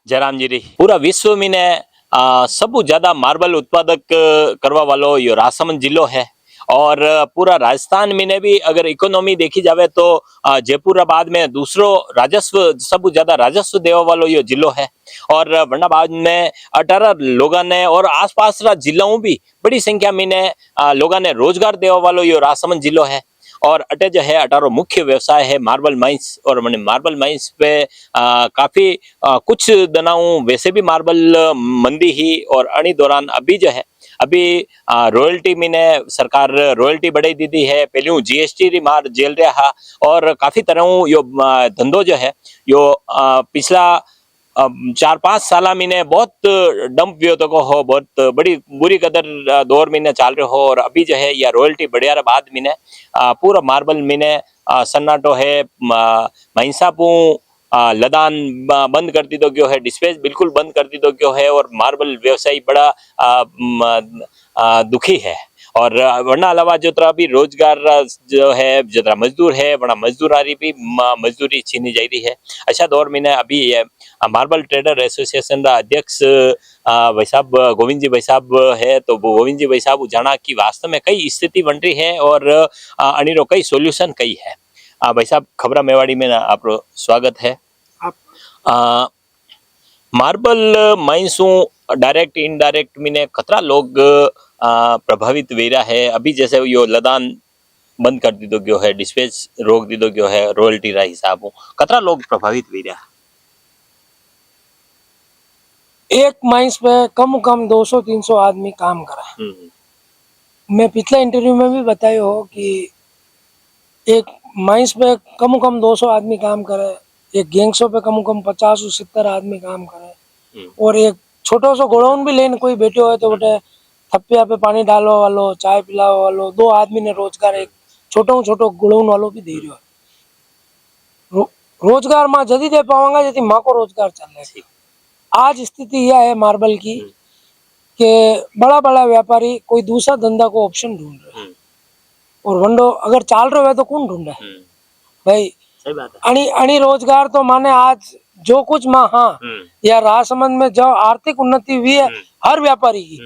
जयराम जी पूरा विश्व में ने सबू ज्यादा मार्बल उत्पादक करवा वालो यो राजसमंद जिलो है। और पूरा राजस्थान में ने भी अगर इकोनॉमी देखी जावे तो जयपुर बाद में दूसरो राजस्व सबू ज्यादा राजस्व देवा वालो यो जिलो है। और वरनाबाद में 18 लोगों ने और आसपास जिलों भी बड़ी संख्या में ने लोगों ने रोजगार देवा वालो यो राजसमंद जिलो है। और अटे जो है 18 मुख्य व्यवसाय है मार्बल माइंस। और मैंने मार्बल माइंस पे काफी कुछ दिनों वैसे भी मार्बल मंदी ही और अणी दौरान अभी जो है अभी रॉयल्टी में ने सरकार रॉयल्टी बढ़ाई दी दी है। पहले जीएसटी री मार जेल रहा और काफी तरह यो धंधो जो है यो पिछला 4-5 साल महीने बहुत डंप व्यो तो हो बहुत बड़ी बुरी कदर दौर महीने चाल रहे हो। और अभी जो है या रॉयल्टी बढ़िया बाद महीने पूरा मार्बल महीने सन्नाटो है। महिंसापू लदान बंद कर दी तो क्यों है, डिस्पैच बिल्कुल बंद कर दी तो क्यों है। और मार्बल व्यवसायी बड़ा दुखी है। और वरना अलावा जो तरह भी रोजगार जो है जो तरह मजदूर है वरना मजदूरारी भी मजदूरी छीनी जा रही है। अच्छा दौर में अभी मार्बल ट्रेडर एसोसिएशन का अध्यक्ष भाई साहब गोविंद जी भाई साहब है। तो गोविंद जी भाई साहब जाना कि वास्तव में कई स्थिति बन रही है और अनिरो कई सोल्यूशन कई है। भाई साहब खबरा मेवाड़ी में आप स्वागत है। मार्बल माइंसू डायरेक्ट इनडायरेक्ट में खतरा लोग प्रभावित वेरा है। अभी जैसे यो लदान बंद कर दी तो क्यों है, डिस्पैच रोक दी तो क्यों है, रॉयल्टी रा हिसाब खतरा लोग प्रभावित वेरा। एक माइंस पे कम 200-300 आदमी काम करा। मैं पिछले इंटरव्यू में भी बताया हो कि एक माइंस पे कम 200 आदमी काम करे, एक गैंगसो पे कम 50-70 आदमी काम करे। और एक छोटो सो गोडाउन भी लेने कोई बैठे हो तो बेटे थप्पिया पे पानी डालो वालो, चाय पिलाओ वालो, 2 आदमी ने रोजगार एक छोटो गोडाउन वालो भी दे रहे हो। रोजगार मां जदी दे पावांगा यदि मां को रोजगार चल रहा। आज स्थिति यह है मार्बल की कि बड़ा बड़ा व्यापारी कोई दूसरा धंधा को ऑप्शन ढूंढ रहे हैं। और वंडो अगर चाल रहे हो तो कौन ढूंढ रहा है भाई। सही बात है। अणी रोजगार तो माने आज जो कुछ माँ या राजसमंद में जो आर्थिक उन्नति हुई है हर व्यापारी की,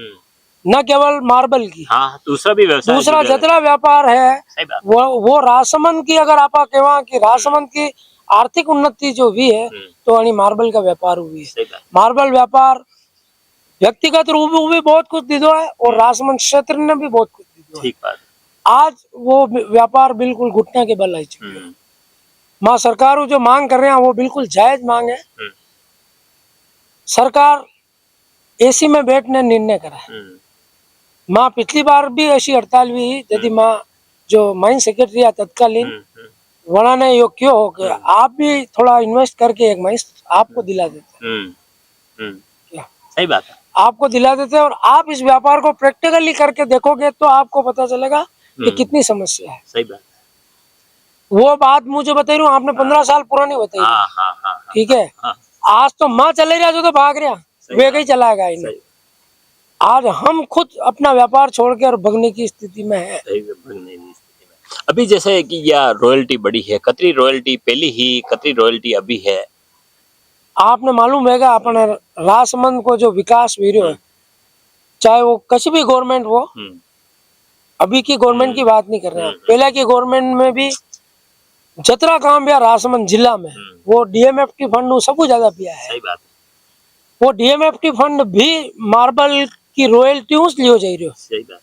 न केवल मार्बल की, दूसरा भी व्यवसाय, दूसरा जितना व्यापार है वो राजसमंद की अगर आप कहवा कि राजसमंद की आर्थिक उन्नति जो हुई है तो अणी मार्बल का व्यापार हुई है। मार्बल व्यापार व्यक्तिगत रूप में भी बहुत कुछ दीदो है और राजसमंद क्षेत्र ने भी बहुत कुछ दीदो है। आज वो व्यापार बिल्कुल घुटने के बल आई चुकी है। मां सरकार जो मांग कर रहे हैं वो बिल्कुल जायज मांग है। सरकार एसी में बैठने निर्णय करा। मां पिछली बार भी ऐसी हड़ताल हुई यदि मां जो माइन सेक्रेटरी या तत्कालीन वना ने यो क्यों हो कि आप भी थोड़ा इन्वेस्ट करके एक माइंस आपको दिला देते। सही बात है, आपको दिला देते और आप इस व्यापार को प्रैक्टिकली करके देखोगे तो आपको पता चलेगा कि कितनी समस्या है। सही बात। वो बात मुझे बता रही हूँ, आपने 15 साल पुरानी बताई। ठीक है, आज तो माँ चले रहा जो तो भाग रहा वे कहीं चलाएगा ही नहीं। आज हम खुद अपना व्यापार छोड़ के और भगने की स्थिति में है। अभी जैसे कि यह रॉयल्टी बड़ी है, कतरी रॉयल्टी पहली ही, कतरी रॉयल्टी अभी है। आपने मालूम है अपने राजसमंद को जो विकास वीरो है, चाहे वो किसी भी गवर्नमेंट हो, अभी की गवर्नमेंट की बात नहीं कर रहे हैं, पहले की गवर्नमेंट में भी जतरा काम भी राजसमंद जिला में वो डीएमएफटी फंड सब ज्यादा पिया है। सही बात। वो डीएमएफटी फंड भी मार्बल की रॉयल्टी लियो जा रही हो। सही बात।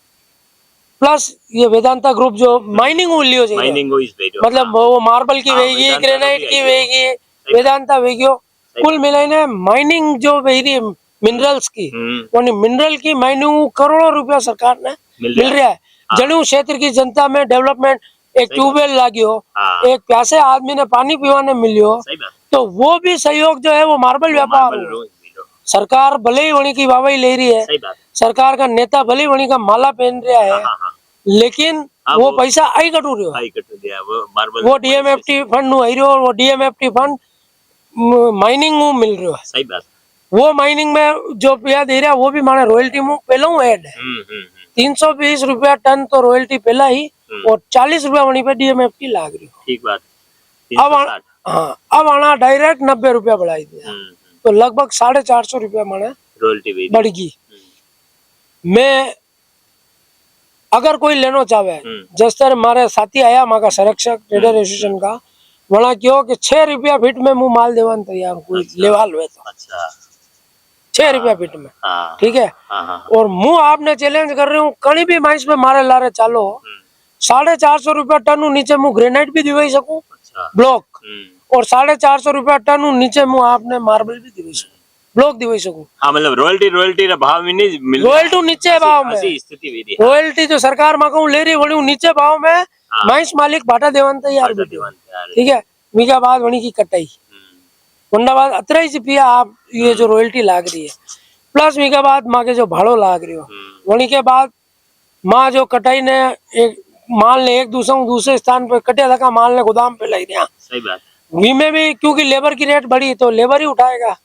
प्लस ये वेदांता ग्रुप जो माइनिंग लियो जा रही हो, मतलब वो मार्बल की वेगी, ग्रेनाइट की वेगी, वेदांता वेगियो, कुल मिलाने माइनिंग जो वेगी मिनरल्स की, मिनरल की माइनिंग करोड़ों रुपया सरकार ने मिल रहा है। जनु क्षेत्र की जनता में डेवलपमेंट, एक ट्यूबवेल लागियो, एक प्यासे आदमी ने पानी पीवाने मिलियो, तो वो भी सहयोग जो है वो मार्बल व्यापार। सरकार भले ही वणी की वाहवाही ले रही है, सरकार का नेता भले ही वणी का माला पहन रहा है, लेकिन वो पैसा आई कटू रहा। वो डीएमएफटी फंड आई रहो, वो डीएमएफटी फंड माइनिंग में मिल रहा है। सही बात। वो माइनिंग में जो रुपया दे रहा है वो भी माने रॉयल्टी में पहले ऐड है। 320 रुपया टन तो रॉयल्टी पहला ही और 40 रुपया वहीं पे डीएमएफटी लाग रही हो। ठीक बात। अब हाँ, अब आना डायरेक्ट 90 रुपया बढ़ाई दिया। तो लगभग 450 रुपया माने रॉयल्टी भी बढ़गी। मैं अगर कोई लेना चाहे, जिस तरह हमारे साथी आया माँ का संरक्षक ट्रेडर एसोसिएशन का, वहाँ क्यों कि 6 रुपया फीट में मुँह माल देवान तैयार हूँ, कोई लेवा लो तो अच्छा 6 रुपया फीट में, हाँ ठीक है। हाँ और मुँह आपने चैलेंज कर रही हूँ, कहीं भी माइंस पे मारे लारे चालो 450 रुपया टन हूँ, नीचे मुँह ग्रेनाइट भी दिवाई सकूँ अच्छा ब्लॉक, और 450 रुपया टन हूँ, नीचे मुँह आपने मार्बल भी दिवाई सकूँ, ब्लॉक दिवाई सकूँ। हाँ मतलब रॉयल्टी रा भाव में नहीं मिल रहा रॉयल्टी नीचे भाव में, ऐसी स्थिति भी थी रॉयल्टी जो सरकार मांगू ले रही वही नीचे भाव में माइंस मालिक भाटा देवन तैयार भी, ठीक है। मीका बाद वणी की कटाई वंडा बाद अतरा ही पिया आप ये जो रॉयल्टी लाग रही है, प्लस मीका बाद माँ के जो भाड़ो लाग रही हो, वणी के बाद माँ जो कटाई ने एक माल ने एक दूसरे स्थान पर कटिया लगा माल ने गोदाम पे लग दिया। सही बात। वीमे भी क्योंकि लेबर की रेट बढ़ी तो लेबर ही उठाएगा,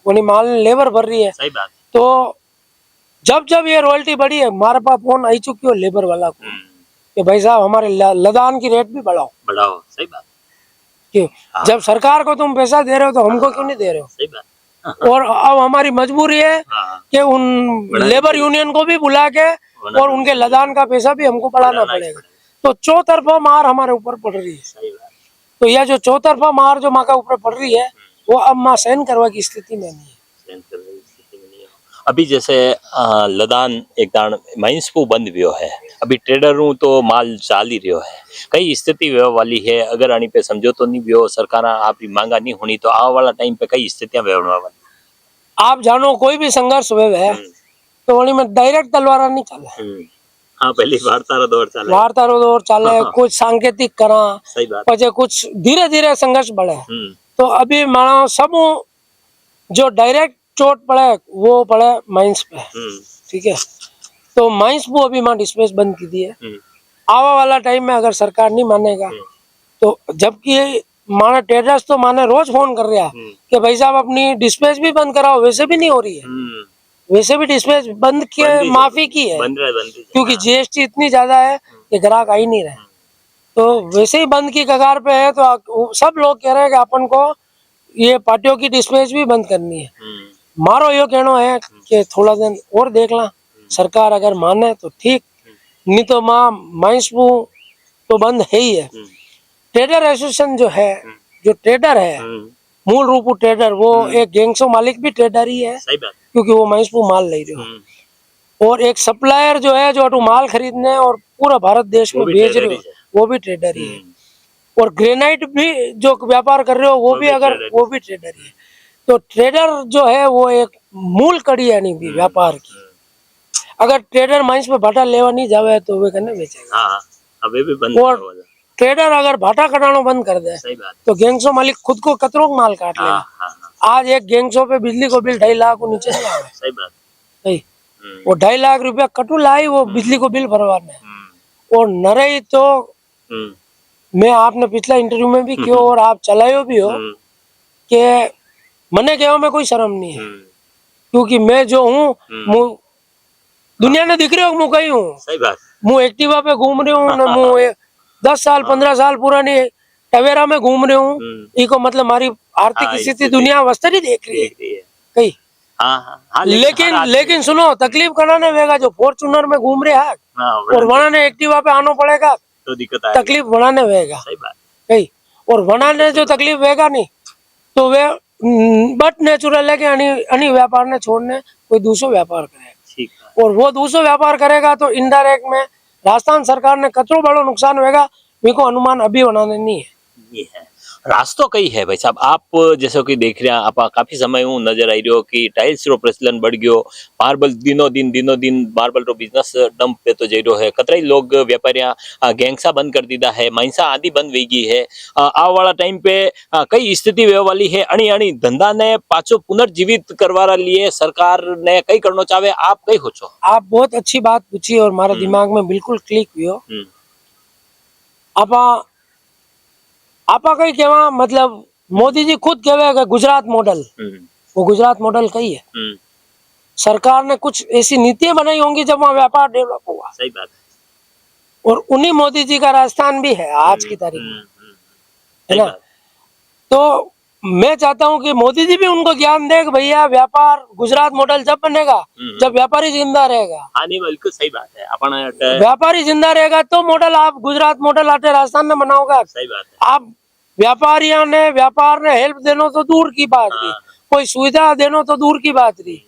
वही माल ने लेबर भर रही है। सही बात। तो जब जब ये रॉयल्टी बढ़ी है, हमारे पास फोन आई चुकी हो लेबर वाला को कि भाई साहब हमारे लदान की रेट भी बढ़ाओ। सही बात। क्यों? जब सरकार को तुम पैसा दे रहे हो तो हमको क्यों नहीं दे रहे हो? सही बात। और अब हमारी मजबूरी है कि उन लेबर यूनियन को भी बुला के और उनके लदान का पैसा भी हमको बढ़ाना पड़ेगा। तो चौतरफा मार हमारे ऊपर पड़ रही है। तो यह जो चौतरफा मार जो माँ का ऊपर पड़ रही है, वो अब माँ सहन करवा की स्थिति में नहीं है। अभी जैसे लदान एक दान माइंस को बंद भी है, अभी ट्रेडर हूँ तो माल चाल ही रहो है, कई स्थिति व्यव वाली है। अगर आनी पे समझौतो नहीं भी सरकार आप मांगा नहीं होनी तो आने वाला टाइम पे कई स्थितियां व्यवहार वाली। आप जानो कोई भी संघर्ष हुए है तो वही में डायरेक्ट तलवार नहीं चले। हाँ पहली वार्ता दौर चले, कुछ सांकेतिक करा, सही बात। पचे कुछ धीरे धीरे संघर्ष बढ़े। तो अभी मानो सब जो डायरेक्ट चोट पड़े वो पड़े माइंस पे, ठीक है। तो माइंस वो अभी मां डिस्पेच बंद की दी है। आवा वाला टाइम में अगर सरकार नहीं मानेगा तो, जबकि माने ट्रेडर्स तो माने रोज फोन कर रहा कि भाई साहब अपनी डिस्पेच भी बंद कराओ, वैसे भी नहीं हो रही है। वैसे भी डिस्पेच बंद के माफी की है क्योंकि जीएसटी इतनी ज्यादा है कि ग्राहक आ ही नहीं रहे। तो वैसे ही बंद की कगार पे है। तो सब लोग कह रहे हैं कि अपन को ये पार्टियों की डिस्पेच भी बंद करनी है। मारो यो कहना है कि थोड़ा दिन और देख ला, सरकार अगर माने तो ठीक, नहीं तो माइंस तो बंद है ही है। ट्रेडर एसोसिएशन जो है, जो ट्रेडर है मूल रूप ट्रेडर, वो एक गैंगसो मालिक भी ट्रेडर ही है। सही बात। क्योंकि वो माइंस माल ले रहे हो, और एक सप्लायर जो है जो माल खरीदने और पूरा भारत देश में भेज रहे हो, वो भी ट्रेडर ही है। और ग्रेनाइट भी जो व्यापार कर रहे हो वो भी ट्रेडर ही है। तो ट्रेडर जो है वो एक मूल कड़ी है नहीं व्यापार की। अगर ट्रेडर माइंस में भाटा लेवा नहीं जावे तो वे करने बेचेगा। अभी भी बंद। और ट्रेडर अगर भाटा कटाना बंद कर दे तो गैंगसो मालिक खुद को कतरों माल काट लेगा। आज एक गैंगसो पे बिजली को बिल 2.5 लाख नीचे नहीं आवे। सही बात। सही, वो 2.5 लाख रुपया कटू लाई वो बिजली को बिल भरवाने। और नरे तो मैं आपने पिछला इंटरव्यू में भी किया और आप चलायो भी हो कि मने कहवा में कोई शर्म नहीं है, क्योंकि मैं जो हूँ दुनिया ने दिख रही हो मैं कहीं हूँ। सही बात। मैं एक्टिवा पे घूम रही हूँ ना, मैं 10 साल 15 साल पुरानी टवेरा में घूम रही हूँ। इको मतलब हमारी आर्थिक स्थिति दुनिया वस्तरी देख रही है कहीं। लेकिन सुनो, तकलीफ कराने वेगा जो फॉर्चूनर में घूम रहे हैं और वना ने एक्टिवा पे आना पड़ेगा तो दिक्कत तकलीफ बनाने वेगा। सही बात। कहीं और वना ने जो तकलीफ वेगा नहीं तो वे बट नेचुरल है कि अन्य व्यापार ने छोड़ने कोई दूसरा व्यापार करेगा। और वो दूसरा व्यापार करेगा तो इनडायरेक्ट में राजस्थान सरकार ने कतरो बड़ो नुकसान होगा, मेरे को अनुमान अभी बनाने नहीं है। ये है रास्तों कई है भाई साहब। आप जैसे कि देख रहे हैं, आप काफी समय हूँ नजर आई रही हो कि टाइल्स रो प्रचलन बढ़ गयो, मार्बल दिनों दिन मार्बल रो बिजनेस डंप पे तो जइरो है। कतराई लोग व्यापारियां गैंगसा बंद कर दीदा है, माइंसा आदि बंद वी गई है। आ वाला टाइम पे कई स्थिति वे वाली है। अणी धंधा ने पाछो पुनर्जीवित करवारा लिए सरकार ने कई करना चाहे, आप कई हो छो? आप बहुत अच्छी बात पूछी और हमारे दिमाग में बिल्कुल क्लिक हुई। आपा कई कहवा मतलब मोदी जी खुद कहवे गुजरात मॉडल, वो गुजरात मॉडल कही है। सरकार ने कुछ ऐसी नीतियां बनाई होंगी जब वहाँ व्यापार डेवलप हुआ। सही बात है। और उन्हीं मोदी जी का राजस्थान भी है आज की तारीख में, है ना। तो मैं चाहता हूँ कि मोदी जी भी उनको ज्ञान दे कि भैया व्यापार गुजरात मॉडल जब बनेगा जब व्यापारी जिंदा रहेगा। हाँ नहीं बिल्कुल सही बात है अपन व्यापारी जिंदा रहेगा तो मॉडल आप गुजरात मॉडल आटे राजस्थान में बनाओगा। सही बात है। आप व्यापार ने हेल्प देना तो दूर की बात रही, कोई सुविधा देना तो दूर की बात रही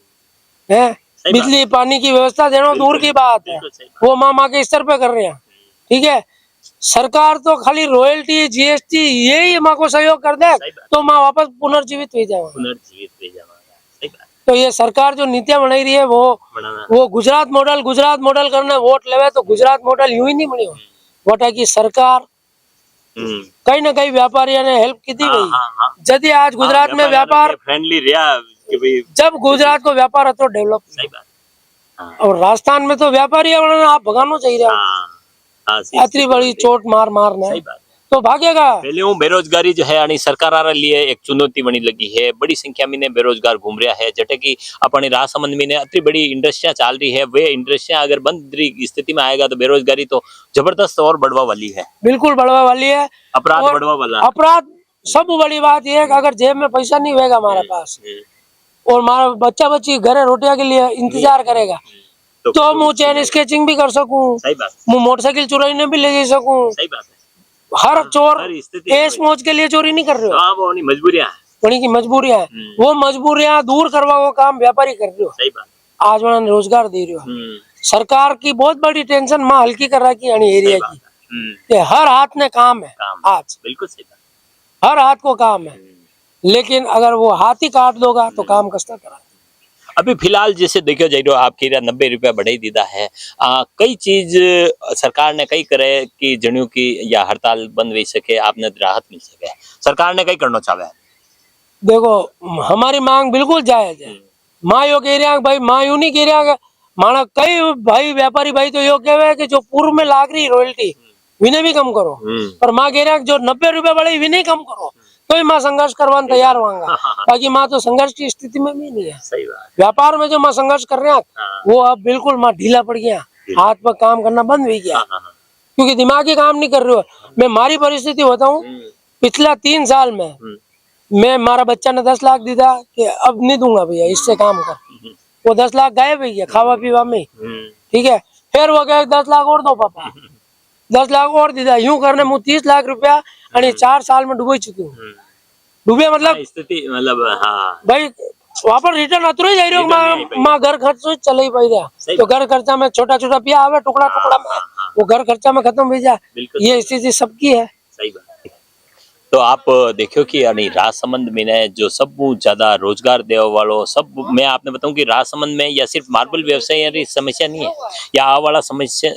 है, बिजली पानी की व्यवस्था देना दूर की बात है, वो माँ के स्तर पे कर रहे हैं। ठीक है, सरकार तो खाली रॉयल्टी जीएसटी यही माँ को सहयोग कर दे तो माँ वापस पुनर्जीवित हो जाएगा। सही बात तो ये सरकार जो नीतियां बनाई रही है वो गुजरात मॉडल करने वोट लेवे तो गुजरात मॉडल यूं ही नहीं बनी वोट है कि सरकार कहीं ना कहीं व्यापारियों ने हेल्प की थी भाई। यदि आज गुजरात में व्यापार फ्रेंडली रहा कि भाई जब गुजरात को व्यापार तो डेवलप, सही बात। और राजस्थान में तो व्यापारी आप भगाना चाहिए, इतनी बड़ी चोट मारना सही बात। तो भागेगा। पहले वो बेरोजगारी जो है आनी सरकार लिए एक चुनौती बनी लगी है, बड़ी संख्या में बेरोजगार घूम रहा है, जटे की अपनी राजसमंद में अति बड़ी इंडस्ट्रियां चाल रही है, वे इंडस्ट्रियां अगर बंद स्थिति में आएगा तो बेरोजगारी तो जबरदस्त और बढ़वा वाली है, बिल्कुल बढ़वा वाली है, अपराध बढ़वा वाला। अपराध सब बड़ी बात यह है कि अगर जेब में पैसा नहीं होगा हमारे पास और हमारा बच्चा बच्ची घर रोटियां के लिए इंतजार करेगा तो मुँह चैन स्केचिंग भी कर सकूं, मुँह मोटरसाइकिल चुराने भी ले जा सकूं। सही बात है। हर चोर ऐश मौज के लिए चोरी नहीं कर रहे हो, वो मजबूरियां उन्हीं की मजबूरियां है, वो मजबूरियां दूर करवा वो काम व्यापारी कर रहे हो। सही बात। आज उन्होंने रोजगार दे रहे हो, सरकार की बहुत बड़ी टेंशन माँ हल्की कर रखी है एरिया की कि हर हाथ में काम है आज, बिल्कुल सही बात, हर हाथ को काम है, लेकिन अगर वो हाथ ही काट दोगा तो काम कस्ता करा। अभी फिलहाल जैसे देखो जाइए आपकी 90 रुपया बढ़ाई दीदा है, कई चीज सरकार ने कई करे कि जणियों की या हड़ताल बंद हो सके, आपने राहत मिल सके, सरकार ने कई करना चाहे। देखो हमारी मांग बिल्कुल जायज है, माँ यो कह रहा भाई, माँ यूं नहीं कह रहा माना कई भाई व्यापारी भाई तो यो कहे कि जो पूर्व में लाग रही रॉयल्टी विने भी कम करो, पर माँ कह रहा जो 90 रुपया बढ़े विने कम करो तो माँ संघर्ष करवाने तैयार होगा। बाकी माँ तो संघर्ष की स्थिति में भी नहीं है। सही बात। व्यापार में जो माँ संघर्ष कर रहे हैं वो अब बिल्कुल माँ ढीला पड़ गया, हाथ पर काम करना बंद हो गया क्योंकि दिमागी काम नहीं कर रहे हो। मैं हमारी परिस्थिति बताऊं, पिछला 3 साल में मैं हमारा बच्चा ने 10 लाख दिया कि अब नहीं दूंगा भैया इससे काम कर, वो 10 लाख गायब हो गया खावा पीवा में। ठीक है, फिर वो कहे 10 लाख और दो पापा, 10 लाख और दिया, यूं करने मुझे 30 लाख रुपया 4 साल में डूबी चुकी हूँ। डूबे मतलब स्थिति मतलब भाई वापस रिटर्न अतुरे जा रही हो, माँ घर खर्च चले ही पाई रहा तो घर खर्चा में छोटा छोटा पिया आवे टुकड़ा टुकड़ा में वो घर खर्चा में खत्म हो जा, ये स्थिति सबकी है। सही बात। तो आप देखो कि यानी राजसमंद में ने जो सब ज्यादा रोजगार देने वालों सब, मैं आपने बताऊं कि राजसमंद में या सिर्फ मार्बल व्यवसाय की समस्या नहीं है, या आ वाला समस्या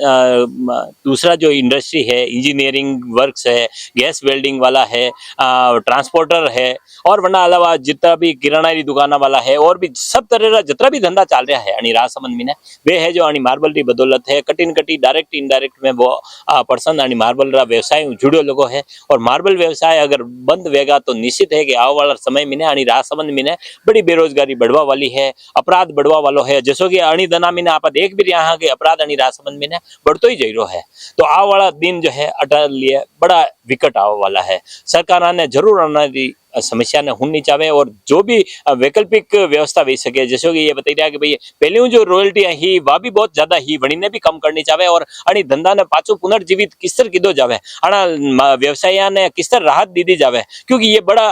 दूसरा जो इंडस्ट्री है, इंजीनियरिंग वर्क्स है, गैस वेल्डिंग वाला है, ट्रांसपोर्टर है, और वरना अलावा जितना भी किराना की दुकान वाला है और भी सब तरह का जितना भी धंधा चल रहा है यानी राजसमंद में वे है जो मार्बल की बदौलत है, कटी डायरेक्ट इनडायरेक्ट में वो पर्सन मार्बल रा व्यवसाय जुड़ो लोगो है। और मार्बल व्यवसाय अगर बंद होगा तो निश्चित है कि आने वाला समय में राजसमंद में बड़ी बेरोजगारी बढ़वा वाली है, अपराध बढ़वा वालो है, जैसो कि अणिदना में आप देख भी रहा कि अपराध राजसमंद में बढ़तो ही जा रहा है। तो आ वाला दिन जो है अटल लिए बड़ा विकट आने वाला है। सरकार ने जरूर आने समस्या ने होनी चाहिए और जो भी वैकल्पिक व्यवस्था हो सके, जैसे कि ये बता रहा कि भाई पहले जो रॉयल्टी ही वह भी बहुत ज्यादा ही वणी ने भी कम करनी चाहिए और अणी धंधा ने पाछो पुनर्जीवित किस तरह कीधो जावे, अणा व्यवसाय ने किस तरह राहत दी जावे, क्योंकि ये बड़ा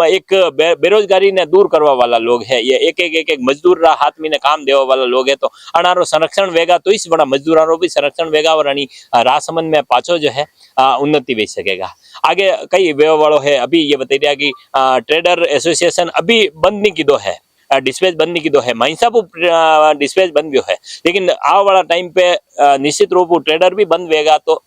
एक बेरोजगारी ने दूर करवा वाला लोग है, ये एक मजदूर रा हाथ में काम देवा वाला लोग है। तो अणारो संरक्षण वेगा तो इस बड़ा मजदूरों भी संरक्षण वेगा और अणी राजसमंद में पाछो जो है उन्नति वे सकेगा। आगे कई व्यवहारों है, अभी ये बता दिया कि ट्रेडर एसोसिएशन अभी बंद नहीं कीधो है, डिस्पैच बंद नहीं कीधो है, महिंसा डिस्पैच बंद भी है, लेकिन आ वाला टाइम पे निश्चित रूप ट्रेडर भी बंद होगा तो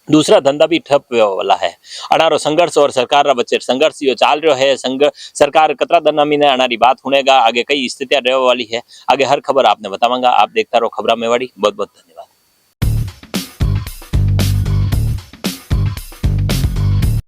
दूसरा धंधा भी ठप वाला है। अनारो संघर्ष और सरकार बच्चे संघर्ष जो चाल रहा है, सरकार कतरा दनामी ने अनारी बात होनेगा, आगे कई स्थितियां रहने वाली है। आगे हर खबर आपने बतावांगा, आप देखता रहो खबरा मेवाड़ी। बहुत बहुत धन्यवाद।